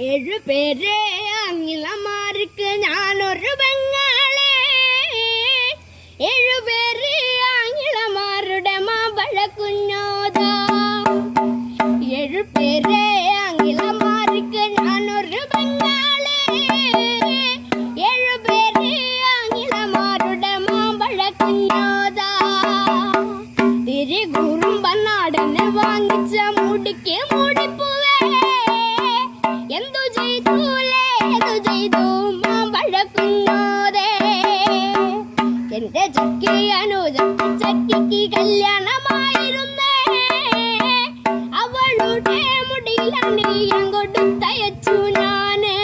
ഏഴു പേരെ ആംഗിലമാർക്ക് ഞാനൊരു ബംഗാളേ. ഏഴുപേര് ആംഗിലമാരുടെ മാമ്പഴ കുഞ്ഞോതാ. ഏഴുപേരെ ആംഗിലമാർക്ക് ഞാനൊരു ബംഗാളേ. ഏഴുപേര് ആംഗിലമാരുടെ മാമ്പഴ കുഞ്ഞോതാ. തിരികുറുമ്പനാടനെ വാങ്ങിച്ച മുടിക്ക് മുടിപ്പുവേ. എന്തു ചെയ്തു മാമ്പഴ കുഞ്ഞോതേ. എന്റെ ചക്കി അനുജത്തി ചക്കിക്ക് കല്യാണമായിരുന്നേ. അവളുടെ മുടിയിലണിയാൻ കൊടുത്തയച്ചു ഞാന്.